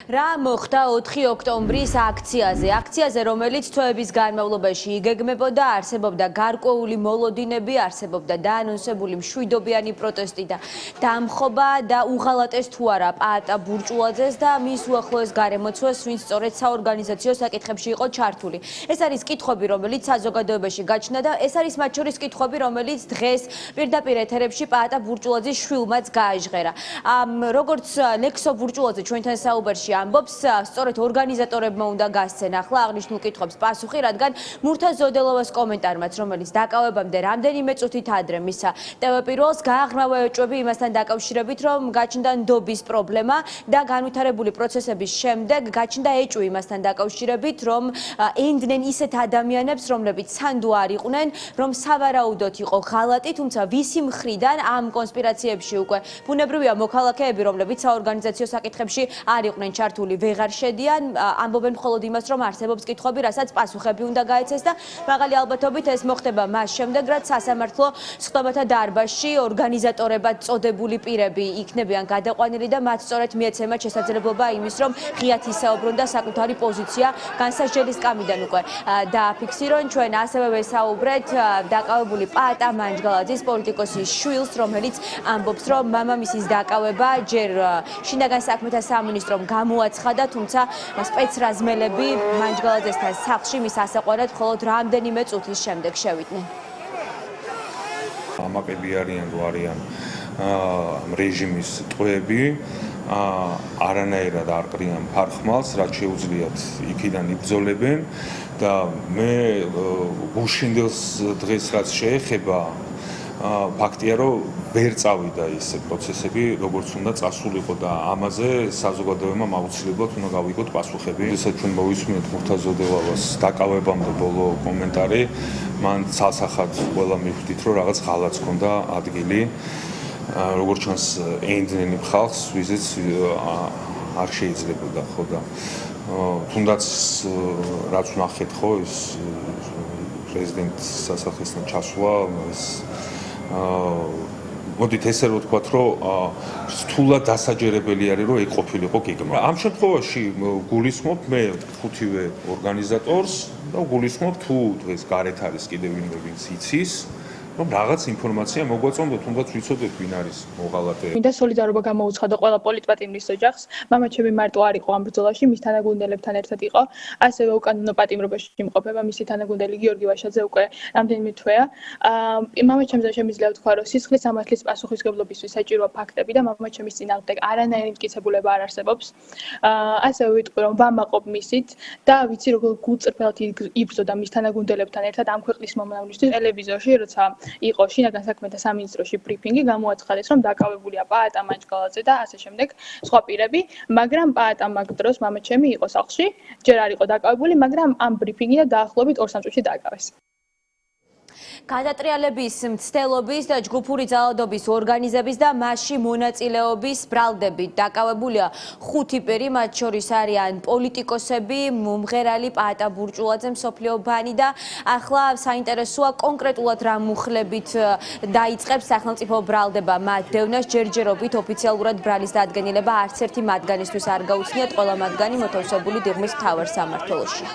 რა მოხდა 4 ოქტომბრის აქციაზე, რომელიც თვეების განმავლობაში იგეგმებოდა, არსებობდა გარკვეული მოლოდინები, არსებობდა დაანონსებული მშვიდობიანი პროტესტი და დამხობა და უღალატეს თუ არა პაატა ბურჭულაძეს და მის უახლოეს გარემოცვას, ვინც სწორედ საორგანიზაციო საკითხებში იყო ჩართული. ეს არის კითხვები, რომელიც საზოგადოებაში გაჩნდა და ეს არის მათ შორის კითხვები, რომელიც დღეს პირდაპირ ეთერებში პაატა ბურჭულაძის შვილმაც გააჟღერა. როგორც ლექსო ბურჭულაძე ჩვენთან საუბარში ამბობს, სწორედ ორგანიზატორებმა უნდა გასცენ ახლა აღნიშნულ კითხვებს პასუხი, რადგან მურთა ზოდელოვას კომენტარმაც, რომელიც დაკავებამდე რამდენიმე წუთით ადრე მისცა ტელეპირველს, გააღრმავა ეჭვები იმასთან დაკავშირებით, რომ გაჩნდა ნდობის პრობლემა და განვითარებული პროცესების შემდეგ გაჩნდა ეჭვი იმასთან დაკავშირებით, რომ ენდნენ ისეთ ადამიანებს, რომლებიც სანდო არ იყვნენ, რომ სავარაუდოდ იყო ღალატი, თუმცა ვისი მხრიდან ამ კონსპირაციებში უკვე ბუნებრივია მოქალაქეები, რომლებიც საორგანიზაციო საკითხებში არ იყვნენ ჩართული, ვეღარ შედიან, ამბობენ მხოლოდ იმას, რომ არსებობს კითხვები, რასაც პასუხები უნდა გაეცეს და მაღალი ალბათობით ეს მოხდება მას შემდეგ, რაც სასამართლო სხდომათა დარბაზში ორგანიზატორებად წოდებული პირები იქნებიან გადაყვანილი და მათ სწორედ მიეცემათ შესაძლებლობა იმის, რომ ღიად ისაუბრონ და საკუთარი პოზიცია განსაჯელის სკამიდან უკვე დააფიქსირონ. ჩვენ ასევე ვესაუბრეთ დაკავებული პაატა მანჯგალაძის პოლიტიკოსის შვილს, რომელიც ამბობს, რომ მამამისის დაკავება ჯერ შინაგან საქმეთა სამინისტრომ გამოაცხადა, თუმცა სპეცრაზმელები მანჯგალაძესთან სახლში მის ასაყვანად მხოლოდ რამდენიმე წუთის შემდეგ შევიდნენ. ამაყები არიან, რო არიან რეჟიმის ტყვეები, არანაირად არ ყრიან ფარხმალს, რაც შეუძლიათ იქიდან იბრძოლებენ და მე გუშინდელს დღეს რაც შეეხება ფაქტია, რომ ვერ წავიდა ეს პროცესები, როგორც უნდა წასულიყო და ამაზე საზოგადოებამ აუცილებლად უნდა გავიგოთ პასუხები. ესეც ჩვენ მოვისმინეთ მურთა ზოდელოვას დაკავებამდე ბოლო კომენტარი, მან ცალსახად ყველა მივხვდით, რომ რაღაც ღალატს ჰქონდა ადგილი, როგორც ჩანს ენდნენი ხალხს, ვიზეც არ შეიძლებოდა, ხო და თუნდაც რაც ვნახეთ, ხო, ეს პრეზიდენტის სასახლესთან ჩასვლა, ეს მოდით ესე რომ ვთქვათ, რომ რთულად დასაჯერებელი არის, რომ ეგ ყოფილიყო გეგმა. ამ შემთხვევაში გულისხმობ მე ხუთივე ორგანიზატორს და გულისხმობ თუ დღეს გარეთ არის კიდევ ვინმე ვინც იცის, რომ რაღაც ინფორმაცია მოგვაწონდოთ, თუნდაც ვიცოდეთ ვინ არის მოღალატე. მინდა სოლიდარობა გამოუცხადო ყველა პოლიტპატიმრის ოჯახს. მამაჩემი მარტო არ იყო ამ ბრძოლაში, მის თანაგუნდელებთან ერთად იყო, ასევე უკანონო პატიმრობაში იმყოფება მისი თანაგუნდელი გიორგი ვაშაძე უკვე რამდენიმე თვეა. მამაჩემზე შემიძლია ვთქვა, რომ სისხლის სამართლის პასუხისმგებლობისთვის საჭიროა ფაქტები და მამაჩემის წინააღმდეგ არანაირი მტკიცებულება არ არსებობს. ასევე ვიტყვი, რომ ვამაყობ მისით და ვიცი როგორ გულწრფელად იბრძოდა მის თანაგუნდელებთან ერთად ამ ქვეყნის მომავლისთვის ტელევიზორში, როცა იყო შინაგან საქმეთა სამინისტროში ბრიფინგი, გამოაცხადეს, რომ დაკავებულია პაატა მანჯგალაძე და ასე შემდეგ სხვა პირები, მაგრამ პაატა მაგ დროს მამაჩემი იყო სახლში, ჯერ არ იყო დაკავებული, მაგრამ ამ ბრიფინგიდან დაახლოებით 2-3 წუთში დააკავეს. გადატრიალების, მცდელობის და ჯგუფური ძალადობის ორგანიზების და მასში მონაწილეობის ბრალდებით დაკავებულია 5 პირი, მათ შორის არიან პოლიტიკოსები, მომღერალი პაატა ბურჭულაძე, მსოფლიო ბანი და ახლა საინტერესოა კონკრეტულად რა მუხლებით დაიწყებს სახელმწიფო ბრალდება მათ დევნას, ჯერჯერობით ოფიციალურად ბრალის დადგენილება არც ერთი მათგანისთვის არ გაუცნიათ, ყველა მათგანი მოთავსებული დიღმის მთავარ სამმართველოში.